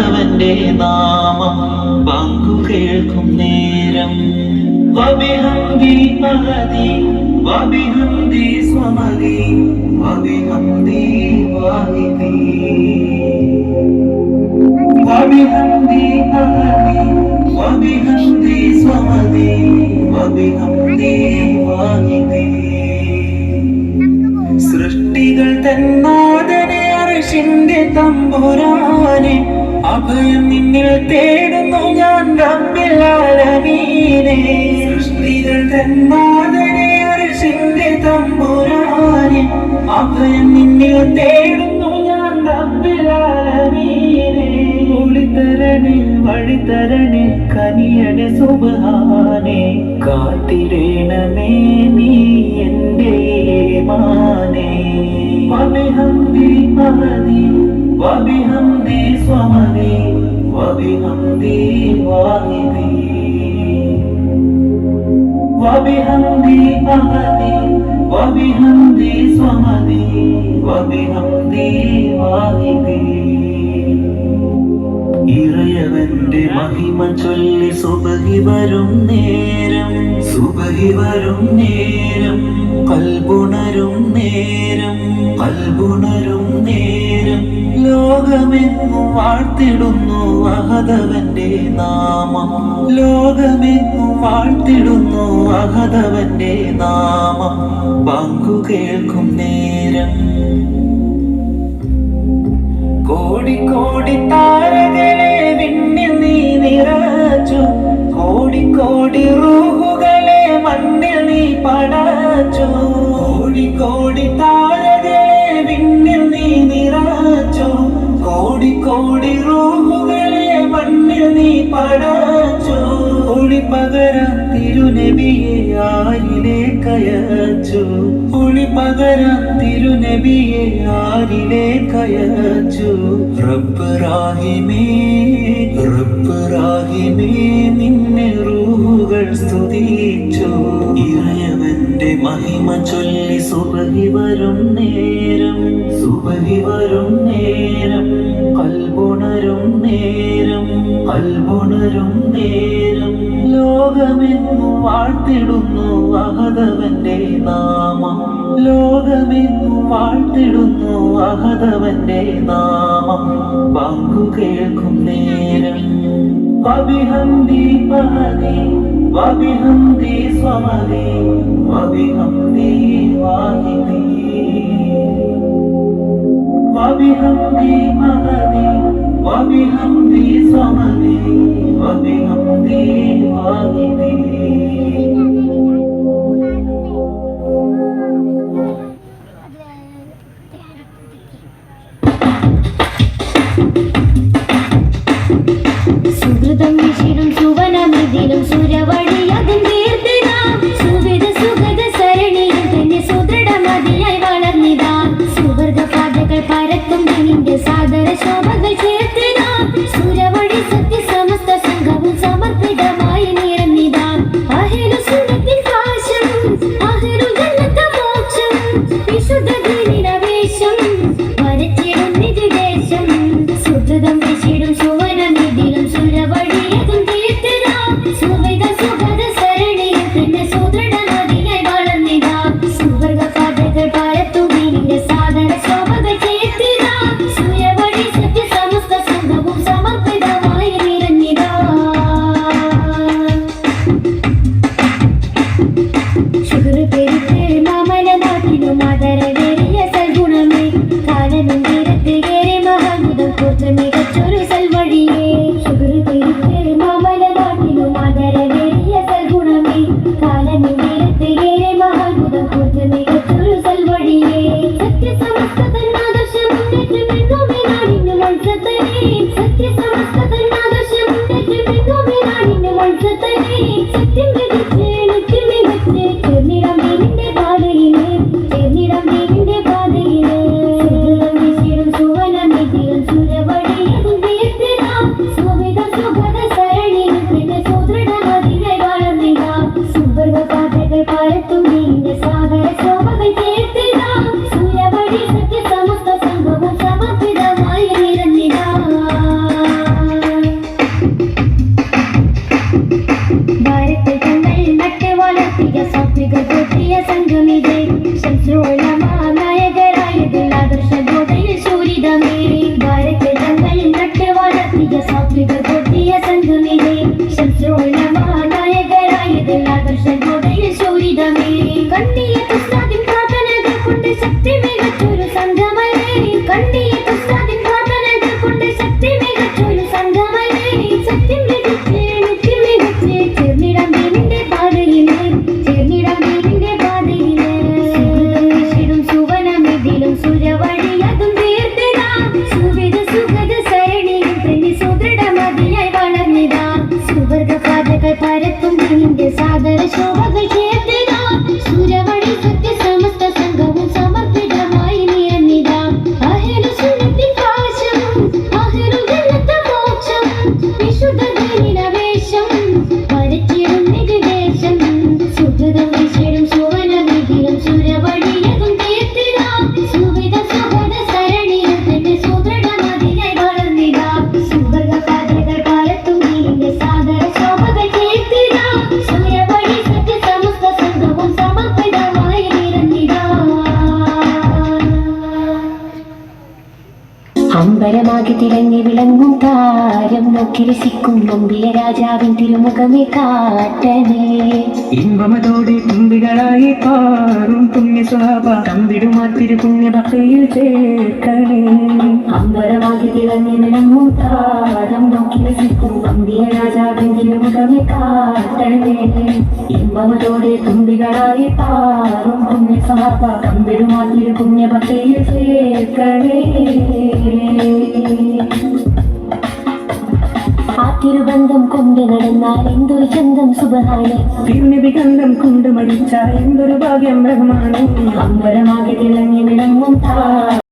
നാഥവന്റെ നാമം പങ്കു കേൾക്കും നേരം വബിഹംദി മഹദി വബിഹംദി സ്വമദി വബിഹംദി വാഹിദി വബിഹംദി മഹദി വബിഹംദി സ്വമദി വബിഹംദി വാഹിദി. സൃഷ്ടികൾ തന്നാദനെ അർശിന്റെ തമ്പുരാനെ അഭയം നിന്നിൽ തേടുന്നു ഞാൻ റബ്ബിൽ ആലമീനെ. സൃഷ്ടികൾ തന്നാദനെ അർശിന്റെ തമ്പുരാനെ അഭയം നിന്നിൽ തേടുന്നു ഞാൻ റബ്ബിൽ ആലമീനെ. ഒളിതരണേ വഴിതരണേ കനിയണേ സുബ്ഹാനെ കാത്തിടേണമേ നീ എൻ്റെ ഈമാനെ. വബിഹംദി മഹദി വബിഹംദി സ്വമദി വബിഹംദി വാഹിദി വബിഹംദി മഹദി വബിഹംദി സ്വമദി വബിഹംദി വാഹിദി. ഇറയവന്റെ മഹിമ ചൊല്ലി സുബഹി വരും നേരം സുബഹി വരും നേരം കൽബുണരും നേരം കൽബുണരും നേരം ലോകമെങ്ങും വാഴ്ത്തിടുന്നു അഹദവന്റെ നാമം. ലോകമെങ്ങും വാഴ്ത്തിടുന്നു അഹദവന്റെ നാമം പങ്കു കേൾക്കും നേരം. കോടി കോടി താരകളെ വിണ്ണിൽ നീ നിറച്ചു കോടി കോടി റൂഹുകളെ മണ്ണിൽ നീ പടച്ചു. കോടി കോടി താരകളെ വിണ്ണിൽ നീ നിറച്ചു കോടി കോടി റൂഹുകളെ മണ്ണിൽ നീ പടച്ചു. ഒളി പകരം തിരുനബിയെ ആരിലേക്കയച്ചു ഒളി പകരം തിരുനബിയെ ആരിലേക്കയച്ചു. റബ്ബ് റാഹിമേ റബ്ബ് റാഹിമേ നിന്നെ റൂഹുകൾ സ്തുതിച്ചു. ഇറയവന്റെ മഹിമ ചൊല്ലി സുബഹി വരും നേരം സുബഹി വരും നേരം കൽബുണരും നേരം കൽബുണരും നേരം ലോകമെങ്ങും വാഴ്ത്തിടുന്നു അഹദവന്റെ നാമം. ലോകമെങ്ങും വാഴ്ത്തിടുന്നു അഹദവന്റെ നാമം പങ്കു കേൾക്കും നേരം. വബിഹംദി മഹദി വബിഹംദി സ്വമദി വബിഹംദി വാഹിദി വബിഹംദി മഹദി വബിഹംദി സ്വമദി വബിഹംദി വാഹിദി. സുഹൃതം വിശിരം സുവനമൃതിലും സുരവഴിയതിൻ തീർത്തിനാം സുവിധ സുഗത സരണിയിൽ തന്നെ സുദൃഢമതിയായി വളർന്നിതാ. സുവർഗ പാതകൾ പരത്തും നിന്റെ സാദര ശോഭ കഥകൾ പരത്തും നിന്റെ സാദര ശോഭകൾ ചേർത്തിതാ സുരവഴി സത്യ സമസ്ത സംഘവും സമർപ്പിതമായി നിയന്നിതാ അഹിലു സുന്നത്തി പാശം അഹിലു ജന്നത്ത മോക്ഷം വിശുദ്ധ ദീനിനവേശം പരത്തിടും നികുദേശം സുഹൃതം വിശേഷം സുവന വിധിയും സുരവഴിയതും തീർത്തിതാ സുവിധ സുഖദ സരണിയിൽ തന്നെ സുദൃഢമതിയായി വളർന്നിതാ സുവർഗ കഥകൾ പരത്തും നിന്റെ സാദര ശോഭകൾ ചേർത്തിതാ സുരവഴി സത്യ സമസ്ത സംഘവും സമർപ്പിതമായി നിരന്നിതാ അമ്പരമാകി തിളങ്ങി വിളങ്ങും താരം നോക്കി രസിക്കും നമ്പിയ രാജാവിൻ തിരുമുഖമേ കാട്ടണേ ഇമ്പമതോടെ തുമ്പികളായി പാറും പുണ്യ സ്വഭാവ തമ്പിടുമാ തിരു പുണ്യ ഭക്തിയിൽ ചേർക്കണേ അമ്പരമാകി തിളങ്ങി വിളങ്ങും താരം നോക്കി രസിക്കും നമ്പിയ രാജാവിൻ തിരുമുഖമേ കാട്ടണേ ഇമ്പമതോടെ തുമ്പികളായി പാറും പുണ്യ സ്വഭാവ തമ്പിടുമാ തിരു പുണ്യ ഭക്തിയിൽ ചേർക്കണേ ആ തിരുബന്ധം കൊണ്ട് നടന്നാൽ എന്തൊരു ചന്തം സുബഹാനെ തിരുനബി ഗന്ധം കൊണ്ട് മടിച്ച എന്തൊരു ഭാഗ്യം റഹ്മാനെ അമ്പരമാകെ തിളങ്ങി വിളങ്ങും താ